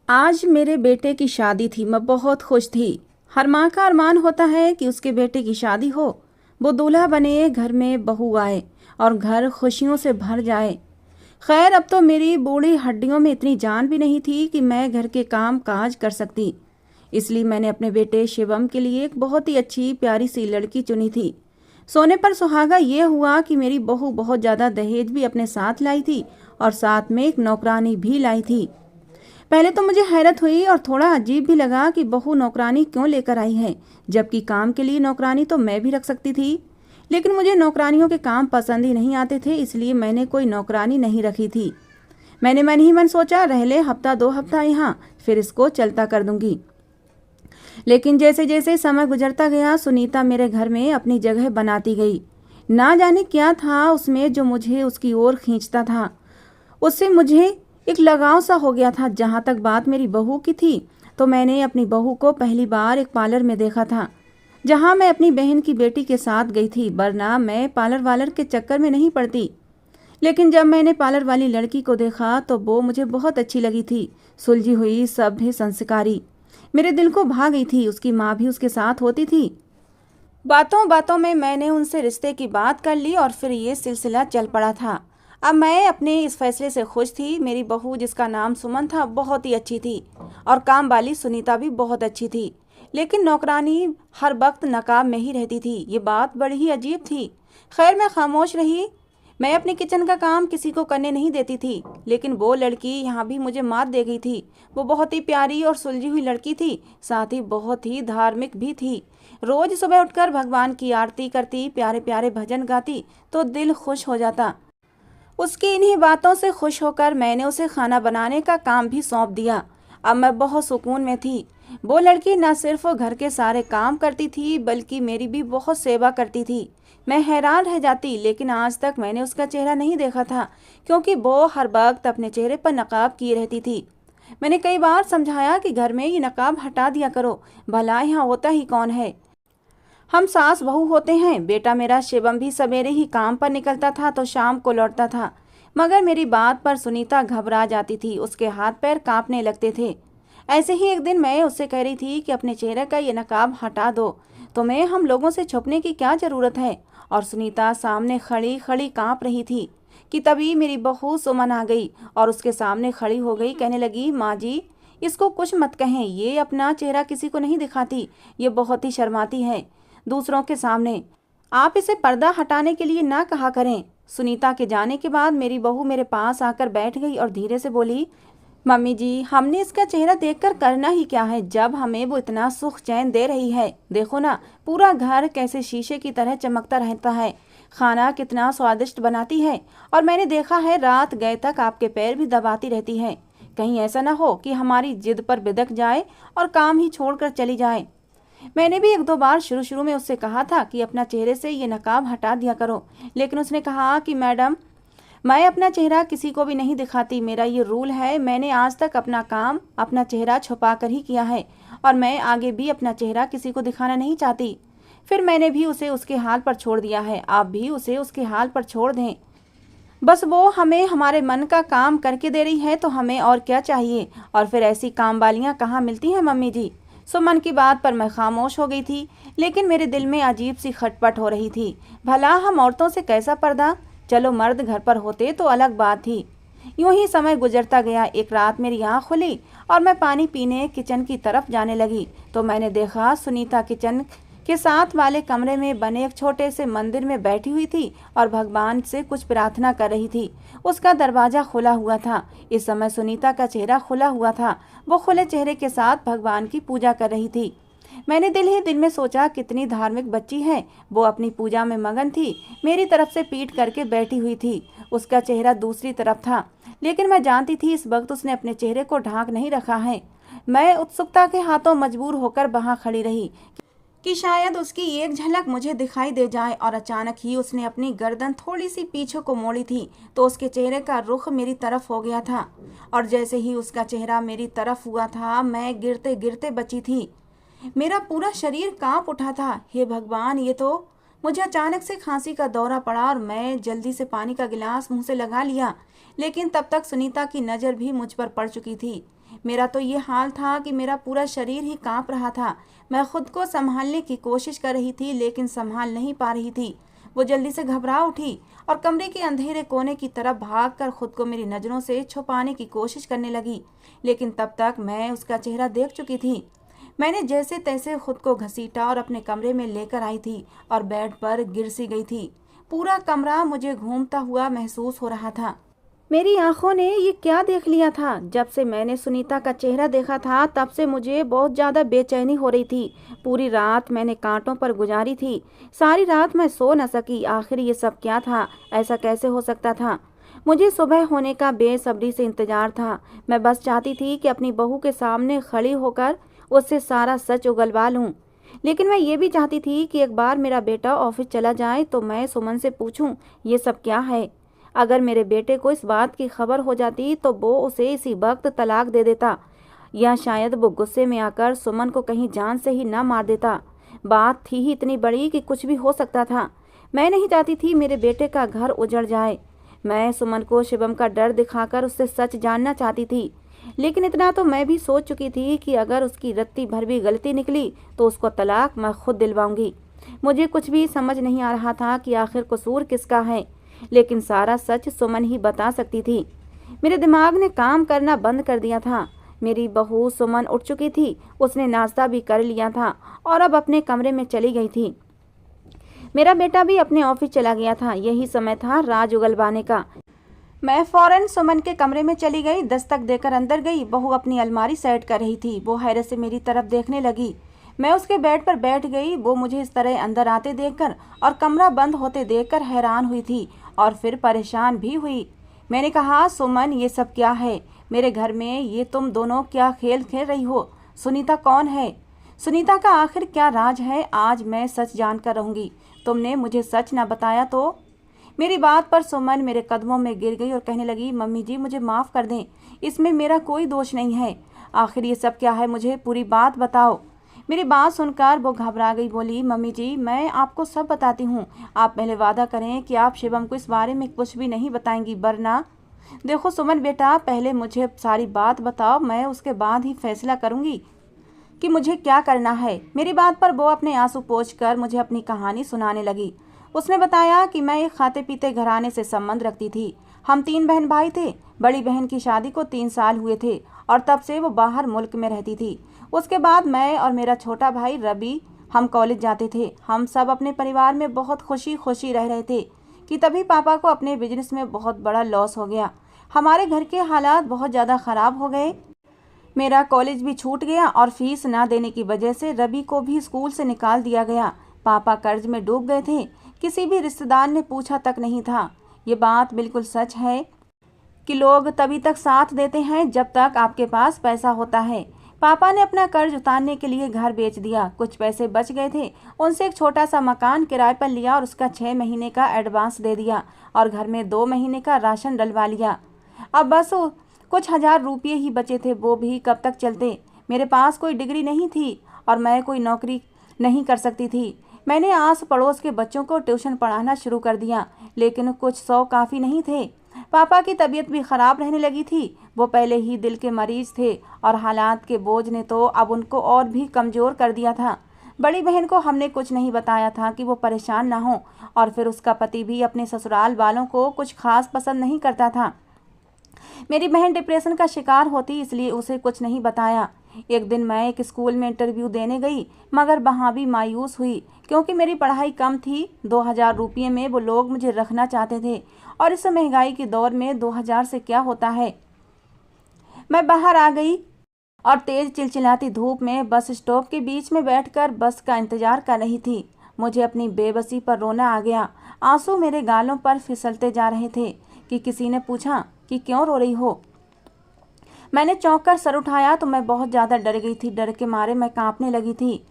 आज मेरे बेटे की शादी थी। मैं बहुत खुश थी। हर माँ का अरमान होता है कि उसके बेटे की शादी हो, वो दूल्हा बने, घर में बहू आए और घर खुशियों से भर जाए। खैर, अब तो मेरी बूढ़ी हड्डियों में इतनी जान भी नहीं थी कि मैं घर के काम काज कर सकती। इसलिए मैंने अपने बेटे शिवम के लिए एक बहुत ही अच्छी प्यारी सी लड़की चुनी थी। सोने पर सुहागा ये हुआ कि मेरी बहू बहुत ज़्यादा दहेज भी अपने साथ लाई थी और साथ में एक नौकरानी भी लाई थी। पहले तो मुझे हैरत हुई और थोड़ा अजीब भी लगा कि बहू नौकरानी क्यों लेकर आई है, जबकि काम के लिए नौकरानी तो मैं भी रख सकती थी। लेकिन मुझे नौकरानियों के काम पसंद ही नहीं आते थे, इसलिए मैंने कोई नौकरानी नहीं रखी थी। मैंने मन ही मन सोचा, रह ले हफ्ता 2 हफ्ता यहाँ, फिर इसको चलता कर दूंगी। लेकिन जैसे जैसे समय गुजरता गया, सुनीता मेरे घर में अपनी जगह बनाती गई। ना जाने क्या था उसमें जो मुझे उसकी ओर खींचता था। उससे मुझे एक लगाव सा हो गया था। जहाँ तक बात मेरी बहू की थी, तो मैंने अपनी बहू को पहली बार एक पार्लर में देखा था, जहाँ मैं अपनी बहन की बेटी के साथ गई थी, वरना मैं पार्लर वालर के चक्कर में नहीं पड़ती। लेकिन जब मैंने पार्लर वाली लड़की को देखा तो वो मुझे बहुत अच्छी लगी थी। सुलझी हुई, सभ्य, संस्कारी, मेरे दिल को भा गई थी। उसकी माँ भी उसके साथ होती थी। बातों बातों में मैंने उनसे रिश्ते की बात कर ली और फिर ये सिलसिला चल पड़ा था। अब मैं अपने इस फैसले से खुश थी। मेरी बहू, जिसका नाम सुमन था, बहुत ही अच्छी थी और काम वाली सुनीता भी बहुत अच्छी थी। लेकिन नौकरानी हर वक्त नकाब में ही रहती थी। ये बात बड़ी ही अजीब थी। खैर, मैं खामोश रही। मैं अपने किचन का काम किसी को करने नहीं देती थी। लेकिन वो लड़की यहाँ भी मुझे मात दे गई थी। वो बहुत ही प्यारी और सुलझी हुई लड़की थी, साथ ही बहुत ही धार्मिक भी थी। रोज सुबह उठकर भगवान की आरती करती, प्यारे प्यारे भजन गाती, तो दिल खुश हो जाता। उसकी इन्हीं बातों से खुश होकर मैंने उसे खाना बनाने का काम भी सौंप दिया। अब मैं बहुत सुकून में थी। वो लड़की न सिर्फ घर के सारे काम करती थी, बल्कि मेरी भी बहुत सेवा करती थी। मैं हैरान रह जाती, लेकिन आज तक मैंने उसका चेहरा नहीं देखा था, क्योंकि वो हर वक्त अपने चेहरे पर नकाब किए रहती थी। मैंने कई बार समझाया कि घर में ये नकाब हटा दिया करो, भला यहाँ होता ही कौन है, हम सास बहू होते हैं। बेटा मेरा शिवम भी सवेरे ही काम पर निकलता था तो शाम को लौटता था। मगर मेरी बात पर सुनीता घबरा जाती थी, उसके हाथ पैर कांपने लगते थे। ऐसे ही एक दिन मैं उससे कह रही थी कि अपने चेहरे का ये नकाब हटा दो, तुम्हें हम लोगों से छुपने की क्या जरूरत है। और सुनीता सामने खड़ी खड़ी कांप रही थी कि तभी मेरी बहू सुमन आ गई और उसके सामने खड़ी हो गई। कहने लगी, माँ जी, इसको कुछ मत कहें, ये अपना चेहरा किसी को नहीं दिखाती, ये बहुत ही शर्माती है दूसरों के सामने। आप इसे पर्दा हटाने के लिए ना कहा करें। सुनीता के जाने के बाद मेरी बहू मेरे पास आकर बैठ गई और धीरे से बोली, मम्मी जी, हमने इसका चेहरा देखकर करना ही क्या है, जब हमें वो इतना सुख चैन दे रही है। देखो ना, पूरा घर कैसे शीशे की तरह चमकता रहता है, खाना कितना स्वादिष्ट बनाती है, और मैंने देखा है रात गए तक आपके पैर भी दबाती रहती है। कहीं ऐसा ना हो कि हमारी जिद पर बिदक जाए और काम ही छोड़कर चली जाए। मैंने भी 1-2 बार शुरू शुरू में उससे कहा था कि अपना चेहरे से ये नकाब हटा दिया करो, लेकिन उसने कहा कि मैडम, मैं अपना चेहरा किसी को भी नहीं दिखाती, मेरा ये रूल है। मैंने आज तक अपना काम अपना चेहरा छुपा कर ही किया है और मैं आगे भी अपना चेहरा किसी को दिखाना नहीं चाहती। फिर मैंने भी उसे उसके हाल पर छोड़ दिया है। आप भी उसे उसके हाल पर छोड़ दें। बस वो हमें हमारे मन का काम करके दे रही है तो हमें और क्या चाहिए। और फिर ऐसी काम वालियाँ कहाँ मिलती हैं मम्मी जी। सुमन की बात पर मैं खामोश हो गई थी, लेकिन मेरे दिल में अजीब सी खटपट हो रही थी। भला हम औरतों से कैसा पर्दा, चलो मर्द घर पर होते तो अलग बात थी। यूं ही समय गुजरता गया। एक रात मेरी आँख खुली और मैं पानी पीने किचन की तरफ जाने लगी तो मैंने देखा सुनीता किचन के साथ वाले कमरे में बने एक छोटे से मंदिर में बैठी हुई थी और भगवान से कुछ प्रार्थना कर रही थी। उसका दरवाजा खुला हुआ था। इस समय सुनीता का चेहरा खुला हुआ था। वो खुले चेहरे के साथ भगवान की पूजा कर रही थी। मैंने दिल ही दिल में सोचा, कितनी धार्मिक बच्ची है। वो अपनी पूजा में मगन थी, मेरी तरफ से पीठ करके बैठी हुई थी। उसका चेहरा दूसरी तरफ था, लेकिन मैं जानती थी इस वक्त उसने अपने चेहरे को ढांक नहीं रखा है। मैं उत्सुकता के हाथों मजबूर होकर वहां खड़ी रही कि शायद उसकी एक झलक मुझे दिखाई दे जाए, और अचानक ही उसने अपनी गर्दन थोड़ी सी पीछे को मोड़ी थी तो उसके चेहरे का रुख मेरी तरफ हो गया था। और जैसे ही उसका चेहरा मेरी तरफ हुआ था, मैं गिरते गिरते बची थी। मेरा पूरा शरीर कांप उठा था। हे भगवान, ये तो मुझे अचानक से खांसी का दौरा पड़ा और मैं जल्दी से पानी का गिलास मुंह से लगा लिया, लेकिन तब तक सुनीता की नज़र भी मुझ पर पड़ चुकी थी। मेरा तो ये हाल था कि मेरा पूरा शरीर ही कांप रहा था। मैं खुद को संभालने की कोशिश कर रही थी, लेकिन संभाल नहीं पा रही थी। वो जल्दी से घबरा उठी और कमरे के अंधेरे कोने की तरफ भागकर खुद को मेरी नज़रों से छुपाने की कोशिश करने लगी, लेकिन तब तक मैं उसका चेहरा देख चुकी थी। मैंने जैसे तैसे खुद को घसीटा और अपने कमरे में लेकर आई थी और बेड पर गिर सी गई थी। पूरा कमरा मुझे घूमता हुआ महसूस हो रहा था। मेरी आंखों ने ये क्या देख लिया था? जब से मैंने सुनीता का चेहरा देखा था तब से मुझे बहुत ज़्यादा बेचैनी हो रही थी। पूरी रात मैंने कांटों पर गुजारी थी। सारी रात मैं सो न सकी। आखिर ये सब क्या था? ऐसा कैसे हो सकता था? मुझे सुबह होने का बेसब्री से इंतजार था। मैं बस चाहती थी कि अपनी बहू के सामने खड़ी होकर उससे सारा सच उगलवा लूं। लेकिन मैं ये भी चाहती थी कि एक बार मेरा बेटा ऑफिस चला जाए तो मैं सुमन से पूछूं, ये सब क्या है? अगर मेरे बेटे को इस बात की खबर हो जाती तो वो उसे इसी वक्त तलाक दे देता, या शायद वो गुस्से में आकर सुमन को कहीं जान से ही न मार देता। बात थी ही इतनी बड़ी कि कुछ भी हो सकता था। मैं नहीं चाहती थी मेरे बेटे का घर उजड़ जाए। मैं सुमन को शिवम का डर दिखाकर उससे सच जानना चाहती थी, लेकिन इतना तो मैं भी सोच चुकी थी कि अगर उसकी रत्ती भर भी गलती निकली तो उसको तलाक मैं खुद दिलवाऊंगी। मुझे कुछ भी समझ नहीं आ रहा था कि आखिर कसूर किसका है, लेकिन सारा सच सुमन ही बता सकती थी। मेरे दिमाग ने काम करना बंद कर दिया था। मेरी बहू सुमन उठ चुकी थी। उसने नाश्ता भी कर लिया था और अब अपने कमरे में चली गई थी। मेरा बेटा भी अपने ऑफिस चला गया था। यही समय था राज उगलवाने का। मैं फौरन सुमन के कमरे में चली गई। दस्तक देकर अंदर गई। बहू अपनी अलमारी सेट कर रही थी। वो हैरत से मेरी तरफ देखने लगी। मैं उसके बेड पर बैठ गई। वो मुझे इस तरह अंदर आते देखकर और कमरा बंद होते देखकर हैरान हुई थी और फिर परेशान भी हुई। मैंने कहा, सुमन, ये सब क्या है? मेरे घर में ये तुम दोनों क्या खेल खेल रही हो? सुनीता कौन है? सुनीता का आखिर क्या राज है? आज मैं सच जानकर रहूंगी। तुमने मुझे सच ना बताया तो? मेरी बात पर सुमन मेरे कदमों में गिर गई और कहने लगी, मम्मी जी, मुझे माफ़ कर दें, इसमें मेरा कोई दोष नहीं है। आखिर ये सब क्या है? मुझे पूरी बात बताओ। मेरी बात सुनकर वो घबरा गई। बोली, मम्मी जी, मैं आपको सब बताती हूँ। आप पहले वादा करें कि आप शिवम को इस बारे में कुछ भी नहीं बताएंगी, वरना। देखो सुमन बेटा, पहले मुझे सारी बात बताओ, मैं उसके बाद ही फैसला करूँगी कि मुझे क्या करना है। मेरी बात पर वो अपने आंसू पोंछकर मुझे अपनी कहानी सुनाने लगी। उसने बताया कि मैं एक खाते पीते घराने से संबंध रखती थी। हम 3 बहन भाई थे। बड़ी बहन की शादी को 3 साल हुए थे और तब से वो बाहर मुल्क में रहती थी। उसके बाद मैं और मेरा छोटा भाई रवि हम कॉलेज जाते थे। हम सब अपने परिवार में बहुत खुशी खुशी रह रहे थे कि तभी पापा को अपने बिजनेस में बहुत बड़ा लॉस हो गया। हमारे घर के हालात बहुत ज़्यादा ख़राब हो गए। मेरा कॉलेज भी छूट गया और फीस ना देने की वजह से रवि को भी स्कूल से निकाल दिया गया। पापा कर्ज में डूब गए थे। किसी भी रिश्तेदार ने पूछा तक नहीं था। ये बात बिल्कुल सच है कि लोग तभी तक साथ देते हैं जब तक आपके पास पैसा होता है। पापा ने अपना कर्ज उतारने के लिए घर बेच दिया। कुछ पैसे बच गए थे, उनसे एक छोटा सा मकान किराए पर लिया और उसका 6 महीने का एडवांस दे दिया और घर में 2 महीने का राशन डलवा लिया। अब बस कुछ 1000 रुपये ही बचे थे, वो भी कब तक चलते। मेरे पास कोई डिग्री नहीं थी और मैं कोई नौकरी नहीं कर सकती थी। मैंने आस पड़ोस के बच्चों को ट्यूशन पढ़ाना शुरू कर दिया, लेकिन कुछ 100 काफ़ी नहीं थे। पापा की तबीयत भी ख़राब रहने लगी थी। वो पहले ही दिल के मरीज थे और हालात के बोझ ने तो अब उनको और भी कमज़ोर कर दिया था। बड़ी बहन को हमने कुछ नहीं बताया था कि वो परेशान ना हो, और फिर उसका पति भी अपने ससुराल वालों को कुछ खास पसंद नहीं करता था। मेरी बहन डिप्रेशन का शिकार होती, इसलिए उसे कुछ नहीं बताया। एक दिन मैं एक स्कूल में इंटरव्यू देने गई, मगर वहाँ भी मायूस हुई क्योंकि मेरी पढ़ाई कम थी। 2000 रुपये में वो लोग मुझे रखना चाहते थे और इस महंगाई के दौर में 2000 से क्या होता है। मैं बाहर आ गई और तेज चिलचिलाती धूप में बस स्टॉप के बीच में बैठकर बस का इंतजार कर रही थी। मुझे अपनी बेबसी पर रोना आ गया। आंसू मेरे गालों पर फिसलते जा रहे थे कि किसी ने पूछा कि क्यों रो रही हो। मैंने चौंक कर सर उठाया तो मैं बहुत ज़्यादा डर गई थी। डर के मारे मैं कांपने लगी थी।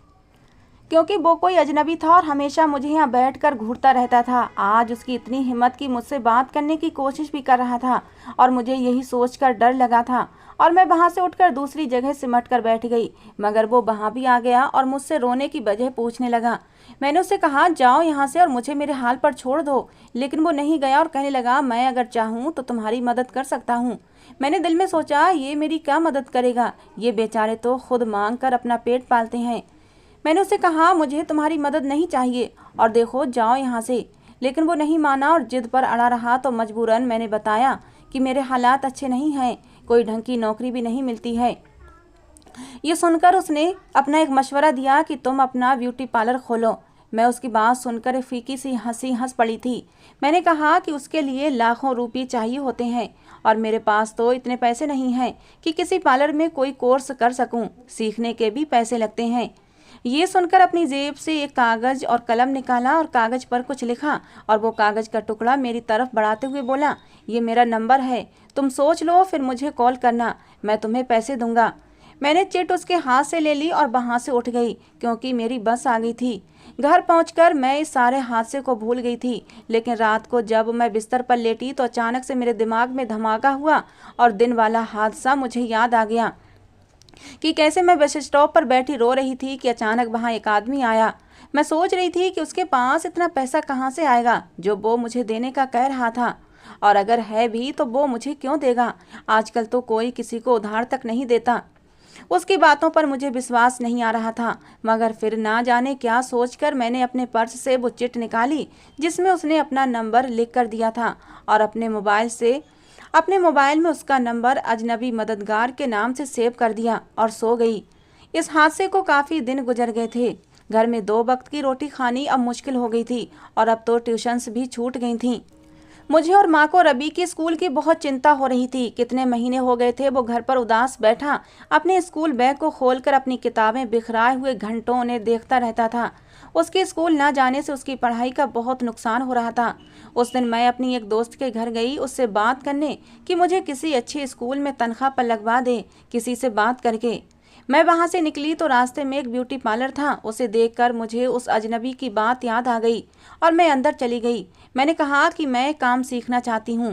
क्योंकि वो कोई अजनबी था और हमेशा मुझे यहाँ बैठकर घूरता रहता था। आज उसकी इतनी हिम्मत कि मुझसे बात करने की कोशिश भी कर रहा था और मुझे यही सोचकर डर लगा था और मैं वहाँ से उठकर दूसरी जगह सिमट कर बैठ गई। मगर वो वहाँ भी आ गया और मुझसे रोने की वजह पूछने लगा। मैंने उससे कहा, जाओ यहाँ से और मुझे मेरे हाल पर छोड़ दो, लेकिन वो नहीं गया और कहने लगा, मैं अगर चाहूँ तो तुम्हारी मदद कर सकता हूँ। मैंने दिल में सोचा, ये मेरी क्या मदद करेगा, ये बेचारे तो खुद मांग कर अपना पेट पालते हैं। मैंने उससे कहा, मुझे तुम्हारी मदद नहीं चाहिए और देखो जाओ यहाँ से। लेकिन वो नहीं माना और जिद पर अड़ा रहा। तो मजबूरन मैंने बताया कि मेरे हालात अच्छे नहीं हैं, कोई ढंग की नौकरी भी नहीं मिलती है। ये सुनकर उसने अपना एक मशवरा दिया कि तुम अपना ब्यूटी पार्लर खोलो। मैं उसकी बात सुनकर फीकी सी हंसी हंस पड़ी थी। मैंने कहा कि उसके लिए लाखों रुपये चाहिए होते हैं और मेरे पास तो इतने पैसे नहीं हैं कि किसी पार्लर में कोई कोर्स कर सकूं, सीखने के भी पैसे लगते हैं। ये सुनकर अपनी जेब से एक कागज और कलम निकाला और कागज पर कुछ लिखा और वो कागज का टुकड़ा मेरी तरफ बढ़ाते हुए बोला, ये मेरा नंबर है, तुम सोच लो फिर मुझे कॉल करना, मैं तुम्हें पैसे दूंगा। मैंने चिट उसके हाथ से ले ली और वहाँ से उठ गई क्योंकि मेरी बस आ गई थी। घर पहुंचकर मैं इस सारे हादसे को भूल गई थी। लेकिन रात को जब मैं बिस्तर पर लेटी तो अचानक से मेरे दिमाग में धमाका हुआ और दिन वाला हादसा मुझे याद आ गया कि कैसे मैं बस स्टॉप पर बैठी रो रही थी कि अचानक वहाँ एक आदमी आया। मैं सोच रही थी कि उसके पास इतना पैसा कहाँ से आएगा जो वो मुझे देने का कह रहा था, और अगर है भी तो वो मुझे क्यों देगा। आजकल तो कोई किसी को उधार तक नहीं देता। उसकी बातों पर मुझे विश्वास नहीं आ रहा था, मगर फिर ना जाने क्या सोचकर मैंने अपने पर्स से वो चिट निकाली जिसमें उसने अपना नंबर लिख कर दिया था और अपने मोबाइल में उसका नंबर अजनबी मददगार के नाम से सेव कर दिया और सो गई। इस हादसे को काफ़ी दिन गुजर गए थे। घर में 2 वक्त की रोटी खानी अब मुश्किल हो गई थी और अब तो ट्यूशन्स भी छूट गई थीं। मुझे और माँ को रबी की स्कूल की बहुत चिंता हो रही थी। कितने महीने हो गए थे वो घर पर उदास बैठा अपने स्कूल बैग को खोलकर अपनी किताबें बिखराए हुए घंटों उन्हें देखता रहता था। उसके स्कूल ना जाने से उसकी पढ़ाई का बहुत नुकसान हो रहा था। उस दिन मैं अपनी एक दोस्त के घर गई उससे बात करने कि मुझे किसी अच्छे स्कूल में तनख्वाह पर लगवा दे किसी से बात करके। मैं वहां से निकली तो रास्ते में एक ब्यूटी पार्लर था। उसे देखकर मुझे उस अजनबी की बात याद आ गई और मैं अंदर चली गई। मैंने कहा कि मैं काम सीखना चाहती हूँ।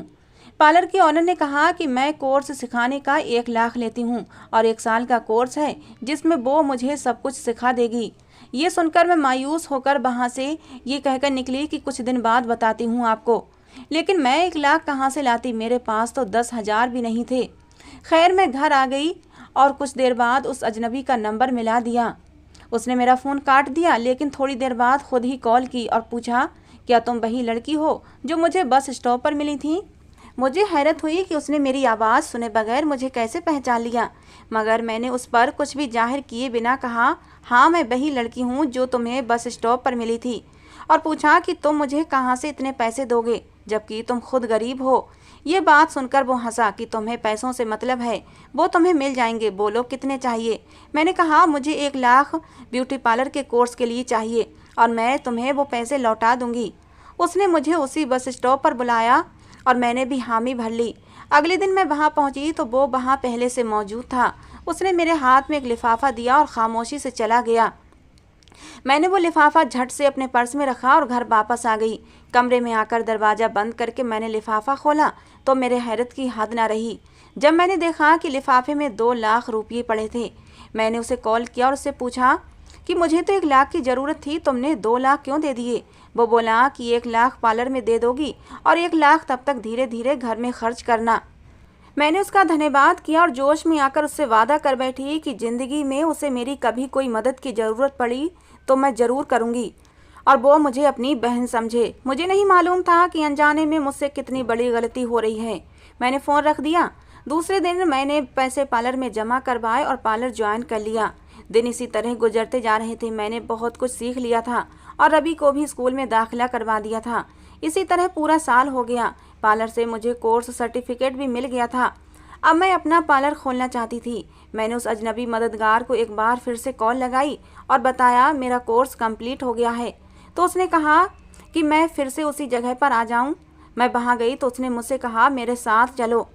पार्लर के ऑनर ने कहा कि मैं कोर्स सिखाने का 1 लाख लेती हूँ और 1 साल का कोर्स है जिसमें वो मुझे सब कुछ सिखा देगी। ये सुनकर मैं मायूस होकर वहाँ से ये कहकर निकली कि कुछ दिन बाद बताती हूँ आपको। लेकिन मैं 1 लाख कहाँ से लाती, मेरे पास तो 10,000 भी नहीं थे। खैर मैं घर आ गई और कुछ देर बाद उस अजनबी का नंबर मिला दिया। उसने मेरा फ़ोन काट दिया, लेकिन थोड़ी देर बाद खुद ही कॉल की और पूछा, क्या तुम वही लड़की हो जो मुझे बस स्टॉप पर मिली थी? मुझे हैरत हुई कि उसने मेरी आवाज़ सुने बगैर मुझे कैसे पहचान लिया, मगर मैंने उस पर कुछ भी जाहिर किए बिना कहा, हाँ मैं वही लड़की हूँ जो तुम्हें बस स्टॉप पर मिली थी, और पूछा कि तुम मुझे कहाँ से इतने पैसे दोगे जबकि तुम खुद गरीब हो। ये बात सुनकर वो हंसा कि तुम्हें पैसों से मतलब है, वो तुम्हें मिल जाएंगे, बोलो कितने चाहिए। मैंने कहा मुझे 1 लाख ब्यूटी पार्लर के कोर्स के लिए चाहिए और मैं तुम्हें वो पैसे लौटा दूंगी। उसने मुझे उसी बस स्टॉप पर बुलाया और मैंने भी हामी भर ली। अगले दिन मैं वहाँ पहुँची तो वो वहाँ पहले से मौजूद था। उसने मेरे हाथ में एक लिफाफा दिया और खामोशी से चला गया। मैंने वो लिफाफा झट से अपने पर्स में रखा और घर वापस आ गई। कमरे में आकर दरवाज़ा बंद करके मैंने लिफाफा खोला तो मेरे हैरत की हद ना रही जब मैंने देखा कि लिफाफे में 2 लाख रुपये पड़े थे। मैंने उसे कॉल किया और उससे पूछा कि मुझे तो 1 लाख की ज़रूरत थी, तुमने 2 लाख क्यों दे दिए? वो बोला कि 1 लाख पार्लर में दे दोगी और 1 लाख तब तक धीरे धीरे घर में खर्च करना। मैंने उसका धन्यवाद किया और जोश में आकर उससे वादा कर बैठी कि ज़िंदगी में उसे मेरी कभी कोई मदद की ज़रूरत पड़ी तो मैं ज़रूर करूँगी और वो मुझे अपनी बहन समझे। मुझे नहीं मालूम था कि अनजाने में मुझसे कितनी बड़ी गलती हो रही है। मैंने फ़ोन रख दिया। दूसरे दिन मैंने पैसे पार्लर में जमा करवाए और पार्लर ज्वाइन कर लिया। दिन इसी तरह गुजरते जा रहे थे। मैंने बहुत कुछ सीख लिया था और रवि को भी स्कूल में दाखिला करवा दिया था। इसी तरह पूरा साल हो गया। पार्लर से मुझे कोर्स सर्टिफिकेट भी मिल गया था। अब मैं अपना पार्लर खोलना चाहती थी। मैंने उस अजनबी मददगार को एक बार फिर से कॉल लगाई और बताया मेरा कोर्स कंप्लीट हो गया है। तो उसने कहा कि मैं फिर से उसी जगह पर आ जाऊं। मैं वहां गई तो उसने मुझसे कहा मेरे साथ चलो।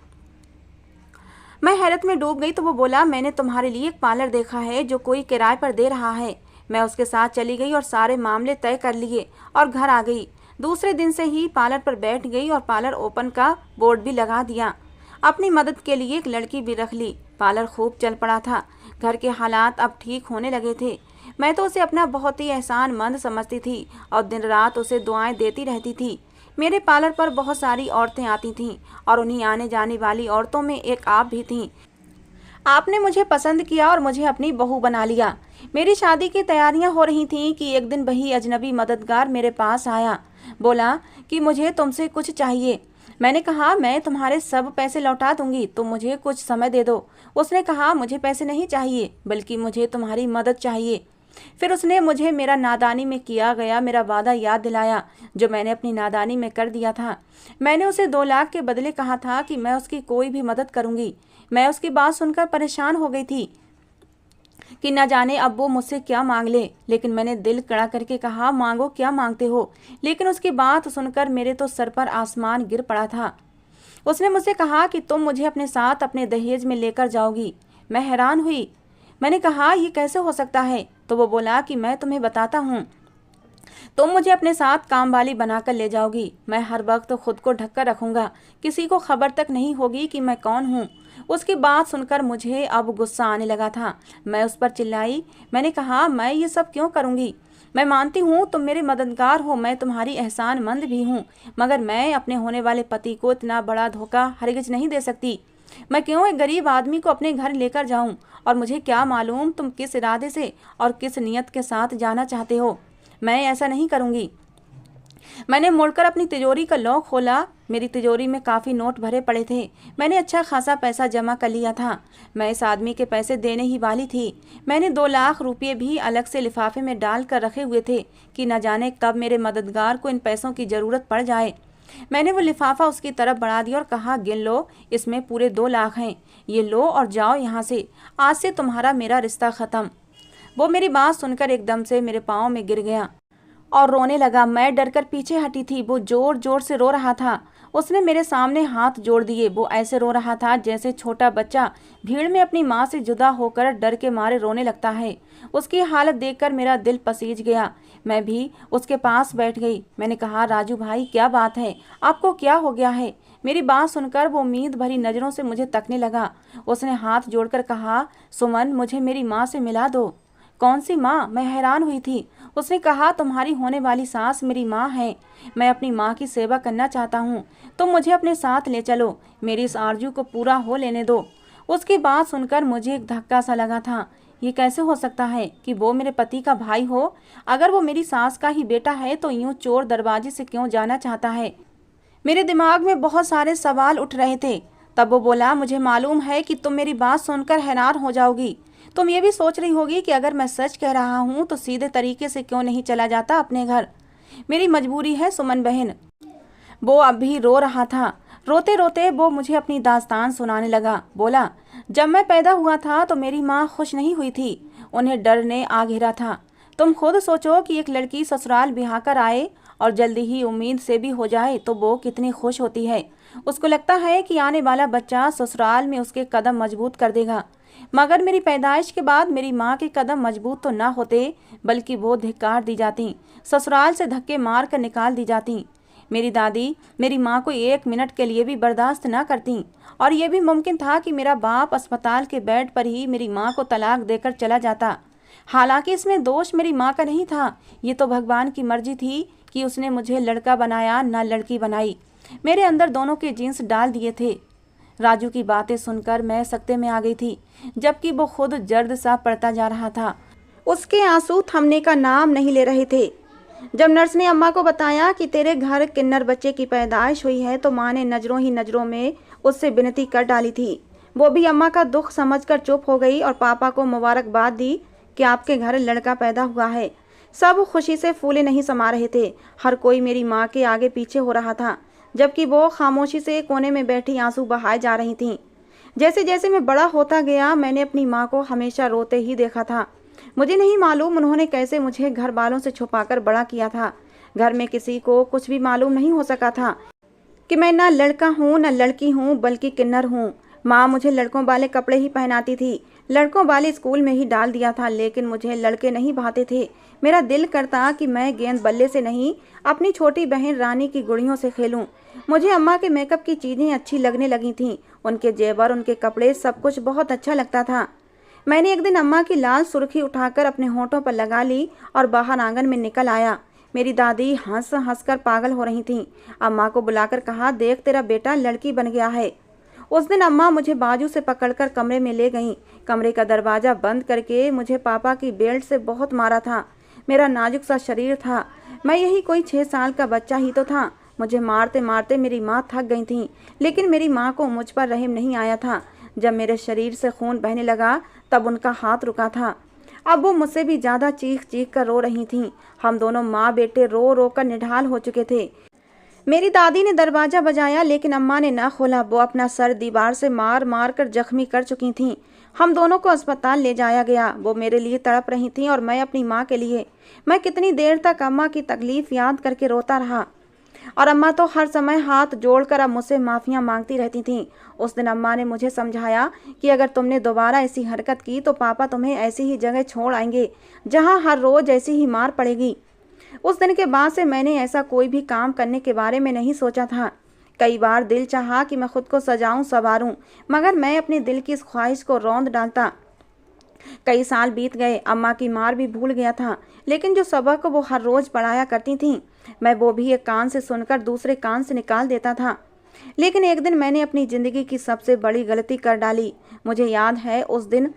मैं हैरत में डूब गई तो वो बोला मैंने तुम्हारे लिए एक पार्लर देखा है जो कोई किराए पर दे रहा है। मैं उसके साथ चली गई और सारे मामले तय कर लिए और घर आ गई। दूसरे दिन से ही पार्लर पर बैठ गई और पार्लर ओपन का बोर्ड भी लगा दिया। अपनी मदद के लिए एक लड़की भी रख ली। पार्लर खूब चल पड़ा था। घर के हालात अब ठीक होने लगे थे। मैं तो उसे अपना बहुत ही एहसानमंद समझती थी और दिन रात उसे दुआएं देती रहती थी। मेरे पार्लर पर बहुत सारी औरतें आती थीं और उन्हीं आने जाने वाली औरतों में एक आप भी थीं। आपने मुझे पसंद किया और मुझे अपनी बहू बना लिया। मेरी शादी की तैयारियां हो रही थीं कि एक दिन वही अजनबी मददगार मेरे पास आया। बोला कि मुझे तुमसे कुछ चाहिए। मैंने कहा मैं तुम्हारे सब पैसे लौटा दूंगी, तुम मुझे कुछ समय दे दो। उसने कहा मुझे पैसे नहीं चाहिए, बल्कि मुझे तुम्हारी मदद चाहिए। फिर उसने मुझे मेरा नादानी में किया गया मेरा वादा याद दिलाया, जो मैंने अपनी नादानी में कर दिया था। मैंने उसे 2 लाख के बदले कहा था कि मैं उसकी कोई भी मदद करूंगी। मैं उसकी बात सुनकर परेशान हो गई थी कि न जाने अब वो मुझसे क्या मांग ले, लेकिन मैंने दिल कड़ा करके कहा मांगो, क्या मांगते हो। लेकिन उसकी बात सुनकर मेरे तो सर पर आसमान गिर पड़ा था। उसने मुझसे कहा कि तुम मुझे अपने साथ अपने दहेज में लेकर जाओगी। मैं हैरान हुई। मैंने कहा ये कैसे हो सकता है। तो वो बोला कि मैं तुम्हें बताता हूँ, तुम मुझे अपने साथ काम वाली बनाकर ले जाओगी। मैं हर वक्त खुद को ढक कर रखूंगा, किसी को खबर तक नहीं होगी कि मैं कौन हूँ। उसकी बात सुनकर मुझे अब गुस्सा आने लगा था। मैं उस पर चिल्लाई। मैंने कहा मैं ये सब क्यों करूँगी। मैं मानती हूँ तुम मेरे मददगार हो, मैं तुम्हारी एहसानमंद भी हूँ, मगर मैं अपने होने वाले पति को इतना बड़ा धोखा हरगिज नहीं दे सकती। मैं क्यों एक गरीब आदमी को अपने घर लेकर जाऊं, और मुझे क्या मालूम तुम किस इरादे से और किस नियत के साथ जाना चाहते हो। मैं ऐसा नहीं करूंगी। मैंने मुड़कर अपनी तिजोरी का लॉक खोला। मेरी तिजोरी में काफ़ी नोट भरे पड़े थे। मैंने अच्छा खासा पैसा जमा कर लिया था। मैं इस आदमी के पैसे देने ही वाली थी। मैंने 2 लाख रुपये भी अलग से लिफाफे में डाल कर रखे हुए थे कि न जाने कब मेरे मददगार को इन पैसों की ज़रूरत पड़ जाए। मैंने वो लिफाफा उसकी तरफ बढ़ा दिया और कहा गिन लो, इसमें पूरे 2 लाख हैं। ये लो और जाओ यहाँ से। आज से तुम्हारा मेरा रिश्ता ख़त्म। वो मेरी बात सुनकर एकदम से मेरे पाँव में गिर गया और रोने लगा। मैं डरकर पीछे हटी थी। वो जोर जोर से रो रहा था। उसने मेरे सामने हाथ जोड़ दिए। वो ऐसे रो रहा था जैसे छोटा बच्चा भीड़ में अपनी माँ से जुदा होकर डर के मारे रोने लगता है। उसकी हालत देखकर मेरा दिल पसीज गया। मैं भी उसके पास बैठ गई। मैंने कहा राजू भाई क्या बात है, आपको क्या हो गया है। मेरी बात सुनकर वो उम्मीद भरी नज़रों से मुझे तकने लगा। उसने हाथ जोड़कर कहा सुमन, मुझे मेरी माँ से मिला दो। कौन सी माँ? मैं हैरान हुई थी। उसने कहा तुम्हारी होने वाली सास मेरी माँ है। मैं अपनी माँ की सेवा करना चाहता हूँ, तुम मुझे अपने साथ ले चलो, मेरी इस आरजू को पूरा हो लेने दो। उसकी बात सुनकर मुझे एक धक्का सा लगा था। ये कैसे हो सकता है कि वो मेरे पति का भाई हो। अगर वो मेरी सास का ही बेटा है तो यूं चोर दरवाजे से क्यों जाना चाहता है। मेरे दिमाग में बहुत सारे सवाल उठ रहे थे। तब वो बोला मुझे मालूम है कि तुम मेरी बात सुनकर हैरान हो जाओगी। तुम ये भी सोच रही होगी कि अगर मैं सच कह रहा हूँ तो सीधे तरीके से क्यों नहीं चला जाता अपने घर। मेरी मजबूरी है सुमन बहन। वो अब भी रो रहा था। रोते रोते वो मुझे अपनी दास्तान सुनाने लगा। बोला जब मैं पैदा हुआ था तो मेरी माँ खुश नहीं हुई थी। उन्हें डर ने आ घेरा था। तुम खुद सोचो कि एक लड़की ससुराल ब्याह कर आए और जल्दी ही उम्मीद से भी हो जाए तो वो कितनी खुश होती है। उसको लगता है कि आने वाला बच्चा ससुराल में उसके कदम मजबूत कर देगा। मगर मेरी पैदाइश के बाद मेरी माँ के कदम मजबूत तो ना होते, बल्कि वो धिक्कार दी जाती, ससुराल से धक्के मार कर निकाल दी जाती। मेरी दादी मेरी माँ को 1 मिनट के लिए भी बर्दाश्त ना करती, और ये भी मुमकिन था कि मेरा बाप अस्पताल के बेड पर ही मेरी माँ को तलाक देकर चला जाता। हालांकि इसमें दोष मेरी माँ का नहीं था। ये तो भगवान की मर्जी थी कि उसने मुझे लड़का बनाया ना लड़की बनाई। मेरे अंदर दोनों के जीन्स डाल दिए थे। राजू की बातें सुनकर मैं सकते में आ गई थी, जबकि वो खुद जर्द सा पड़ता जा रहा था। उसके आंसू थमने का नाम नहीं ले रहे थे। जब नर्स ने अम्मा को बताया कि तेरे घर किन्नर बच्चे की पैदाइश हुई है तो माँ ने नज़रों ही नज़रों में उससे विनती कर डाली थी। वो भी अम्मा का दुख समझकर चुप हो गई और पापा को मुबारकबाद दी कि आपके घर लड़का पैदा हुआ है। सब खुशी से फूले नहीं समा रहे थे। हर कोई मेरी माँ के आगे पीछे हो रहा था, जबकि वो खामोशी से कोने में बैठी आंसू बहाए जा रही थीं। जैसे जैसे मैं बड़ा होता गया मैंने अपनी माँ को हमेशा रोते ही देखा था। मुझे नहीं मालूम उन्होंने कैसे मुझे घर वालों से छुपाकर बड़ा किया था। घर में किसी को कुछ भी मालूम नहीं हो सका था कि मैं न लड़का हूँ न लड़की हूँ, बल्कि किन्नर हूँ। माँ मुझे लड़कों वाले कपड़े ही पहनाती थी। लड़कों वाले स्कूल में ही डाल दिया था, लेकिन मुझे लड़के नहीं भाते थे। मेरा दिल करता कि मैं गेंद बल्ले से नहीं, अपनी छोटी बहन रानी की गुड़ियों से खेलूं। मुझे अम्मा के मेकअप की चीज़ें अच्छी लगने लगी थीं। उनके जेवर, उनके कपड़े, सब कुछ बहुत अच्छा लगता था। मैंने एक दिन अम्मा की लाल सुर्खी उठाकर अपने होठों पर लगा ली और बाहर आंगन में निकल आया। मेरी दादी हंस हंस कर पागल हो रही थीं। अम्मा को बुलाकर कहा, देख तेरा बेटा लड़की बन गया है। उस दिन अम्मा मुझे बाजू से पकड़कर कमरे में ले गईं। कमरे का दरवाज़ा बंद करके मुझे पापा की बेल्ट से बहुत मारा था। मेरा नाजुक सा शरीर था, मैं यही कोई 6 साल का बच्चा ही तो था। मुझे मारते मारते मेरी माँ थक गई थी, लेकिन मेरी माँ को मुझ पर रहम नहीं आया था। जब मेरे शरीर से खून बहने लगा तब उनका हाथ रुका था। अब वो मुझसे भी ज़्यादा चीख चीख कर रो रही थीं। हम दोनों माँ बेटे रो रो कर निढाल हो चुके थे। मेरी दादी ने दरवाज़ा बजाया, लेकिन अम्मा ने ना खोला। वो अपना सर दीवार से मार मार कर जख्मी कर चुकी थीं। हम दोनों को अस्पताल ले जाया गया। वो मेरे लिए तड़प रही थीं और मैं अपनी माँ के लिए। मैं कितनी देर तक अम्मा की तकलीफ़ याद करके रोता रहा, और अम्मा तो हर समय हाथ जोड़कर अब मुझसे माफ़ियाँ मांगती रहती थीं। उस दिन अम्मा ने मुझे समझाया कि अगर तुमने दोबारा ऐसी हरकत की तो पापा तुम्हें ऐसी ही जगह छोड़ आएंगे जहाँ हर रोज़ ऐसी ही मार पड़ेगी। उस दिन के बाद से मैंने ऐसा कोई भी काम करने के बारे में नहीं सोचा था। कई बार दिल चाहा कि मैं खुद को सजाऊं संवारूं, मगर मैं अपने दिल की इस ख्वाहिश को रौंद डालता। कई साल बीत गए, अम्मा की मार भी भूल गया था, लेकिन जो सबक वो हर रोज़ पढ़ाया करती थीं, मैं वो भी एक कान से सुनकर दूसरे कान से निकाल देता था। लेकिन एक दिन मैंने अपनी ज़िंदगी की सबसे बड़ी गलती कर डाली। मुझे याद है, उस दिन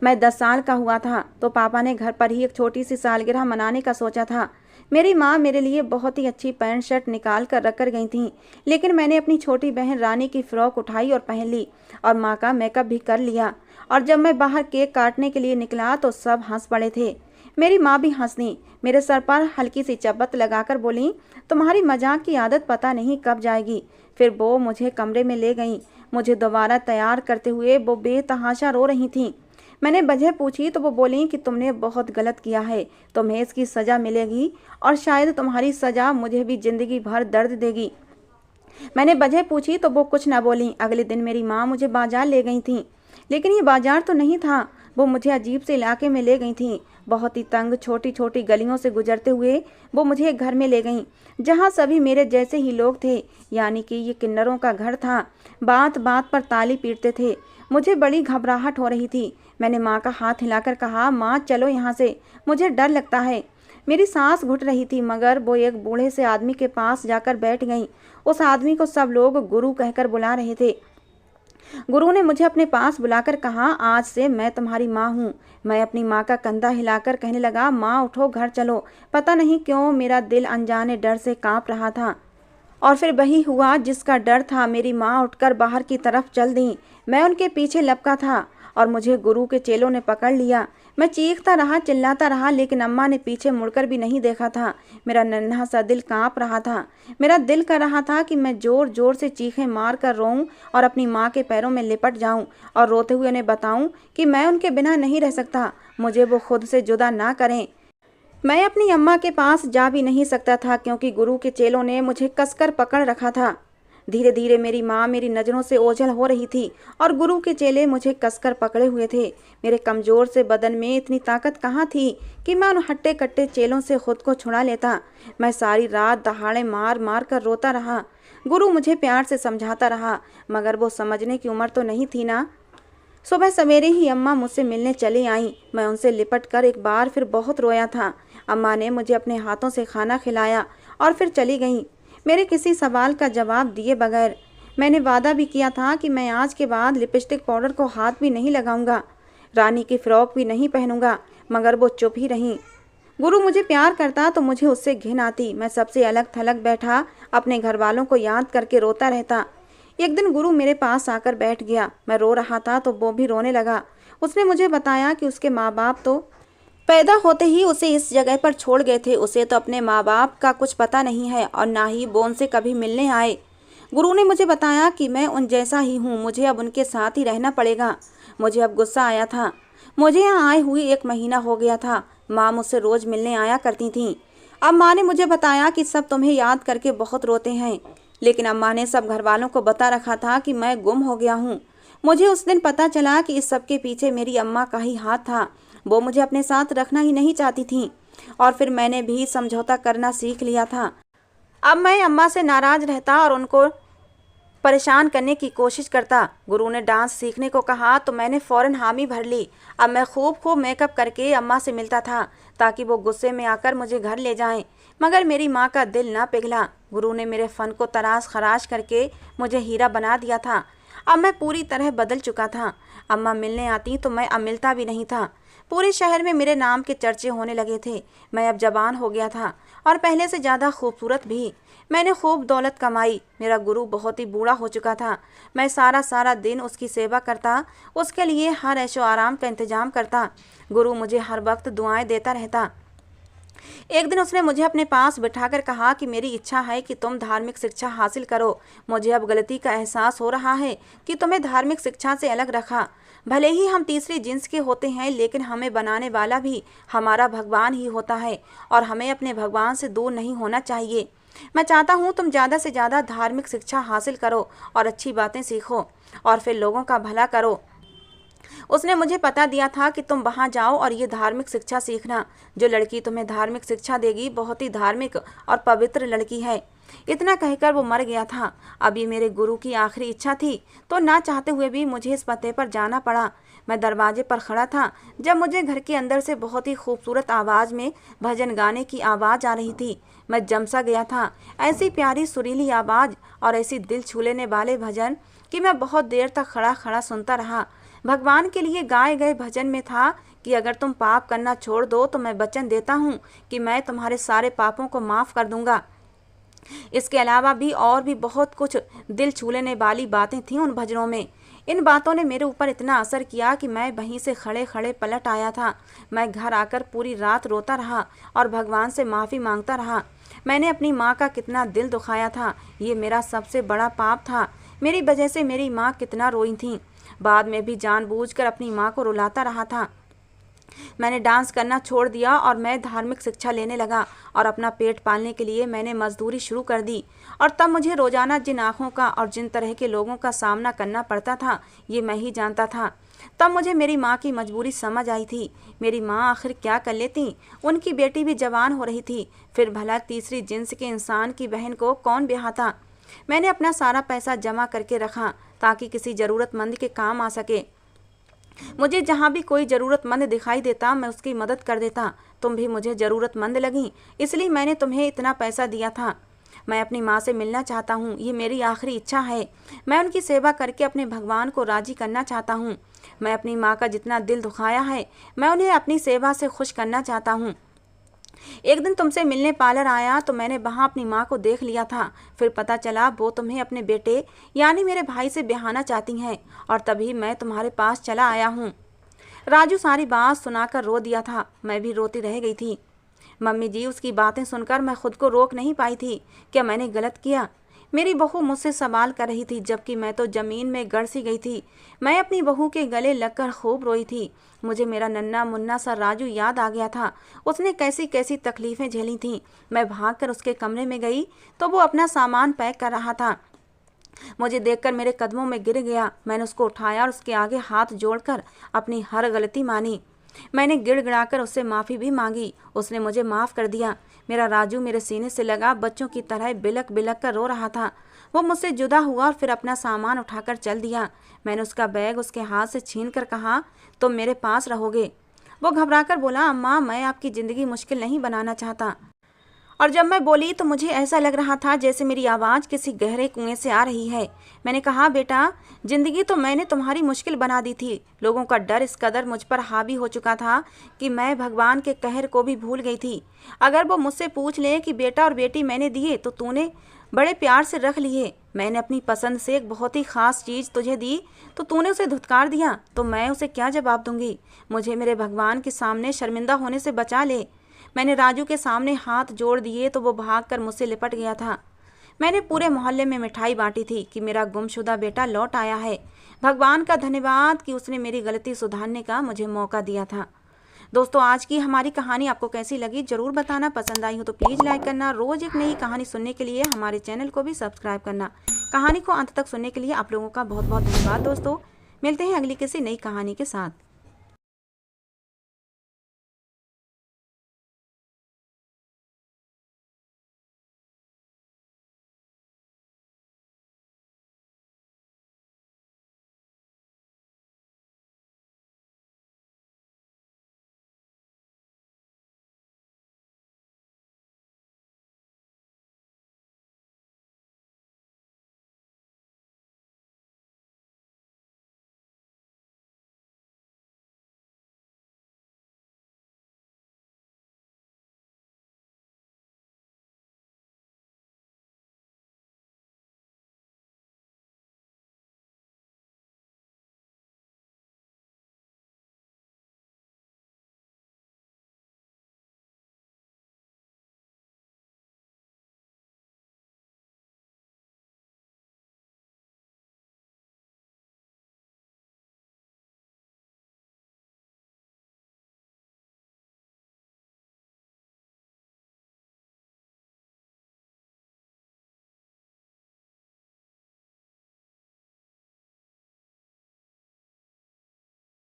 मैं 10 साल का हुआ था, तो पापा ने घर पर ही एक छोटी सी सालगिरह मनाने का सोचा था। मेरी माँ मेरे लिए बहुत ही अच्छी पैंट शर्ट निकाल कर रख कर गई थीं, लेकिन मैंने अपनी छोटी बहन रानी की फ़्रॉक उठाई और पहन ली, और माँ का मेकअप भी कर लिया। और जब मैं बाहर केक काटने के लिए निकला तो सब हंस पड़े थे। मेरी माँ भी हंसी, मेरे सर पर हल्की सी चब्बत लगाकर बोली, तुम्हारी मजाक की आदत पता नहीं कब जाएगी। फिर वो मुझे कमरे में ले गईं। मुझे दोबारा तैयार करते हुए वो बेतहाशा रो रही थीं। मैंने वजह पूछी तो वो बोली कि तुमने बहुत गलत किया है, तुम्हें इसकी सज़ा मिलेगी, और शायद तुम्हारी सज़ा मुझे भी ज़िंदगी भर दर्द देगी। मैंने वजह पूछी तो वो कुछ ना बोली। अगले दिन मेरी माँ मुझे बाजार ले गई थी, लेकिन ये बाजार तो नहीं था। वो मुझे अजीब से इलाके में ले गई थी। बहुत ही तंग छोटी छोटी गलियों से गुजरते हुए वो मुझे एक घर में ले गईं, जहाँ सभी मेरे जैसे ही लोग थे, यानी कि ये किन्नरों का घर था। बात बात पर ताली पीटते थे। मुझे बड़ी घबराहट हो रही थी। मैंने माँ का हाथ हिलाकर कहा, माँ चलो यहाँ से, मुझे डर लगता है। मेरी सांस घुट रही थी, मगर वो एक बूढ़े से आदमी के पास जाकर बैठ गई। उस आदमी को सब लोग गुरु कहकर बुला रहे थे। गुरु ने मुझे अपने पास बुलाकर कहा, आज से मैं तुम्हारी माँ हूँ। मैं अपनी माँ का कंधा हिलाकर कहने लगा, माँ उठो, घर चलो। पता नहीं क्यों मेरा दिल अनजाने डर से कांप रहा था, और फिर वही हुआ जिसका डर था। मेरी माँ उठकर बाहर की तरफ चल दी। मैं उनके पीछे लपका था और मुझे गुरु के चेलों ने पकड़ लिया। मैं चीखता रहा, चिल्लाता रहा, लेकिन अम्मा ने पीछे मुड़कर भी नहीं देखा था। मेरा नन्हा सा दिल कांप रहा था। मेरा दिल कर रहा था कि मैं जोर जोर से चीखें मार कर रोऊं और अपनी माँ के पैरों में लिपट जाऊं और रोते हुए उन्हें बताऊं कि मैं उनके बिना नहीं रह सकता, मुझे वो खुद से जुदा ना करें। मैं अपनी अम्मा के पास जा भी नहीं सकता था, क्योंकि गुरु के चेलों ने मुझे कसकर पकड़ रखा था। धीरे धीरे मेरी माँ मेरी नज़रों से ओझल हो रही थी और गुरु के चेले मुझे कसकर पकड़े हुए थे। मेरे कमज़ोर से बदन में इतनी ताकत कहाँ थी कि मैं उन हट्टे कट्टे चेलों से खुद को छुड़ा लेता। मैं सारी रात दहाड़े मार मार कर रोता रहा। गुरु मुझे प्यार से समझाता रहा, मगर वो समझने की उम्र तो नहीं थी ना। सुबह सवेरे ही अम्मा मुझसे मिलने चली आईं। मैं उनसे लिपट कर एक बार फिर बहुत रोया था। अम्मा ने मुझे अपने हाथों से खाना खिलाया और फिर चली गईं, मेरे किसी सवाल का जवाब दिए बगैर। मैंने वादा भी किया था कि मैं आज के बाद लिपस्टिक पाउडर को हाथ भी नहीं लगाऊंगा, रानी की फ्रॉक भी नहीं पहनूंगा, मगर वो चुप ही रहीं। गुरु मुझे प्यार करता तो मुझे उससे घिन आती। मैं सबसे अलग थलग बैठा अपने घर वालों को याद करके रोता रहता। एक दिन गुरु मेरे पास आकर बैठ गया। मैं रो रहा था तो वो भी रोने लगा। उसने मुझे बताया कि उसके माँ बाप तो पैदा होते ही उसे इस जगह पर छोड़ गए थे। उसे तो अपने माँ बाप का कुछ पता नहीं है और ना ही वो उनसे कभी मिलने आए। गुरु ने मुझे बताया कि मैं उन जैसा ही हूँ, मुझे अब उनके साथ ही रहना पड़ेगा। मुझे अब गुस्सा आया था। मुझे यहाँ आए हुए 1 महीना हो गया था। माँ मुझसे रोज़ मिलने आया करती थीं। अब माँ ने मुझे बताया कि सब तुम्हें याद करके बहुत रोते हैं, लेकिन अम्मा ने सब घर वालों को बता रखा था कि मैं गुम हो गया हूँ। मुझे उस दिन पता चला कि इस सब के पीछे मेरी अम्मा का ही हाथ था। वो मुझे अपने साथ रखना ही नहीं चाहती थी और फिर मैंने भी समझौता करना सीख लिया था। अब मैं अम्मा से नाराज रहता और उनको परेशान करने की कोशिश करता। गुरु ने डांस सीखने को कहा तो मैंने फ़ौरन हामी भर ली। अब मैं खूब मेकअप करके अम्मा से मिलता था ताकि वो गुस्से में आकर मुझे घर ले जाएं। मगर मेरी माँ का दिल ना पिघला। गुरु ने मेरे फ़न को तराश खराश करके मुझे हीरा बना दिया था। अब मैं पूरी तरह बदल चुका था। अम्मा मिलने आती तो मैं अब मिलता भी नहीं था। पूरे शहर में मेरे नाम के चर्चे होने लगे थे। मैं अब जवान हो गया था और पहले से ज़्यादा खूबसूरत भी। मैंने खूब दौलत कमाई। मेरा गुरु बहुत ही बूढ़ा हो चुका था। मैं सारा दिन उसकी सेवा करता, उसके लिए हर ऐशो आराम का इंतजाम करता। गुरु मुझे हर वक्त दुआएं देता रहता। एक दिन उसने मुझे अपने पास बिठाकर कहा कि मेरी इच्छा है कि तुम धार्मिक शिक्षा हासिल करो। मुझे अब गलती का एहसास हो रहा है कि तुम्हें धार्मिक शिक्षा से अलग रखा। भले ही हम तीसरी जिन्स के होते हैं, लेकिन हमें बनाने वाला भी हमारा भगवान ही होता है और हमें अपने भगवान से दूर नहीं होना चाहिए। मैं चाहता हूँ तुम ज़्यादा से ज़्यादा धार्मिक शिक्षा हासिल करो और अच्छी बातें सीखो और फिर लोगों का भला करो। उसने मुझे पता दिया था कि तुम वहाँ जाओ और ये धार्मिक शिक्षा सीखना। जो लड़की तुम्हें धार्मिक शिक्षा देगी बहुत ही धार्मिक और पवित्र लड़की है। इतना कहकर वो मर गया था। अब ये मेरे गुरु की आखिरी इच्छा थी, तो ना चाहते हुए भी मुझे इस पते पर जाना पड़ा। मैं दरवाजे पर खड़ा था जब मुझे घर के अंदर से बहुत ही खूबसूरत आवाज़ में भजन गाने की आवाज़ आ रही थी। मैं जमसा गया था। ऐसी प्यारी सुरीली आवाज़ और ऐसी दिल छू लेने वाले भजन कि मैं बहुत देर तक खड़ा सुनता रहा। भगवान के लिए गाए गए भजन में था कि अगर तुम पाप करना छोड़ दो तो मैं वचन देता हूँ कि मैं तुम्हारे सारे पापों को माफ़ कर दूंगा। इसके अलावा भी और भी बहुत कुछ दिल छू लेने वाली बातें थीं उन भजनों में। इन बातों ने मेरे ऊपर इतना असर किया कि मैं वहीं से खड़े पलट आया था। मैं घर आकर पूरी रात रोता रहा और भगवान से माफ़ी मांगता रहा। मैंने अपनी माँ का कितना दिल दुखाया था। ये मेरा सबसे बड़ा पाप था। मेरी वजह से मेरी माँ कितना रोई थी। बाद में भी जानबूझकर अपनी माँ को रुलाता रहा था। मैंने डांस करना छोड़ दिया और मैं धार्मिक शिक्षा लेने लगा और अपना पेट पालने के लिए मैंने मजदूरी शुरू कर दी। और तब मुझे रोजाना जिन आँखों का और जिन तरह के लोगों का सामना करना पड़ता था ये मैं ही जानता था। तब मुझे मेरी माँ की मजबूरी समझ आई थी। मेरी माँ आखिर क्या कर लेती। उनकी बेटी भी जवान हो रही थी। फिर भला तीसरी जिन्स के इंसान की बहन को कौन ब्याहता। मैंने अपना सारा पैसा जमा करके रखा ताकि किसी ज़रूरतमंद के काम आ सके। मुझे जहाँ भी कोई ज़रूरतमंद दिखाई देता मैं उसकी मदद कर देता। तुम भी मुझे ज़रूरतमंद लगी, इसलिए मैंने तुम्हें इतना पैसा दिया था। मैं अपनी माँ से मिलना चाहता हूँ। ये मेरी आखिरी इच्छा है। मैं उनकी सेवा करके अपने भगवान को राजी करना चाहता हूँ। मैं अपनी माँ का जितना दिल दुखाया है मैं उन्हें अपनी सेवा से खुश करना चाहता हूँ। एक दिन तुमसे मिलने पार्लर आया तो मैंने वहाँ अपनी माँ को देख लिया था। फिर पता चला वो तुम्हें अपने बेटे यानी मेरे भाई से ब्याहना चाहती हैं और तभी मैं तुम्हारे पास चला आया हूँ। राजू सारी बात सुनाकर रो दिया था। मैं भी रोती रह गई थी। मम्मी जी, उसकी बातें सुनकर मैं खुद को रोक नहीं पाई थी। क्या मैंने गलत किया? मेरी बहू मुझसे सवाल कर रही थी जबकि मैं तो जमीन में गड़ सी गई थी। मैं अपनी बहू के गले लगकर खूब रोई थी। मुझे मेरा नन्ना मुन्ना सा राजू याद आ गया था। उसने कैसी कैसी तकलीफ़ें झेली थीं। मैं भागकर उसके कमरे में गई तो वो अपना सामान पैक कर रहा था। मुझे देखकर मेरे कदमों में गिर गया। मैंने उसको उठाया और उसके आगे हाथ जोड़कर अपनी हर गलती मानी। मैंने गिड़गिड़ाकर उससे माफ़ी भी मांगी। उसने मुझे माफ़ कर दिया। मेरा राजू मेरे सीने से लगा बच्चों की तरह बिलक बिलक कर रो रहा था। वो मुझसे जुदा हुआ और फिर अपना सामान उठाकर चल दिया। मैंने उसका बैग उसके हाथ से छीन कर कहा, तुम मेरे पास रहोगे? वो घबराकर बोला, अम्मा, मैं आपकी ज़िंदगी मुश्किल नहीं बनाना चाहता। और जब मैं बोली तो मुझे ऐसा लग रहा था जैसे मेरी आवाज़ किसी गहरे कुएं से आ रही है। मैंने कहा, बेटा, ज़िंदगी तो मैंने तुम्हारी मुश्किल बना दी थी। लोगों का डर इस कदर मुझ पर हावी हो चुका था कि मैं भगवान के कहर को भी भूल गई थी। अगर वो मुझसे पूछ ले कि बेटा और बेटी मैंने दिए तो तूने बड़े प्यार से रख लिए। मैंने अपनी पसंद से एक बहुत ही ख़ास चीज़ तुझे दी तो तूने उसे धुतकार दिया, तो मैं उसे क्या जवाब दूंगी? मुझे मेरे भगवान के सामने शर्मिंदा होने से बचा ले। मैंने राजू के सामने हाथ जोड़ दिए तो वो भागकर मुझसे लिपट गया था। मैंने पूरे मोहल्ले में मिठाई बांटी थी कि मेरा गुमशुदा बेटा लौट आया है। भगवान का धन्यवाद कि उसने मेरी गलती सुधारने का मुझे मौका दिया था। दोस्तों आज की हमारी कहानी आपको कैसी लगी जरूर बताना। पसंद आई हो तो प्लीज़ लाइक करना। रोज़ एक नई कहानी सुनने के लिए हमारे चैनल को भी सब्सक्राइब करना। कहानी को अंत तक सुनने के लिए आप लोगों का बहुत बहुत धन्यवाद। दोस्तों मिलते हैं अगली किसी नई कहानी के साथ।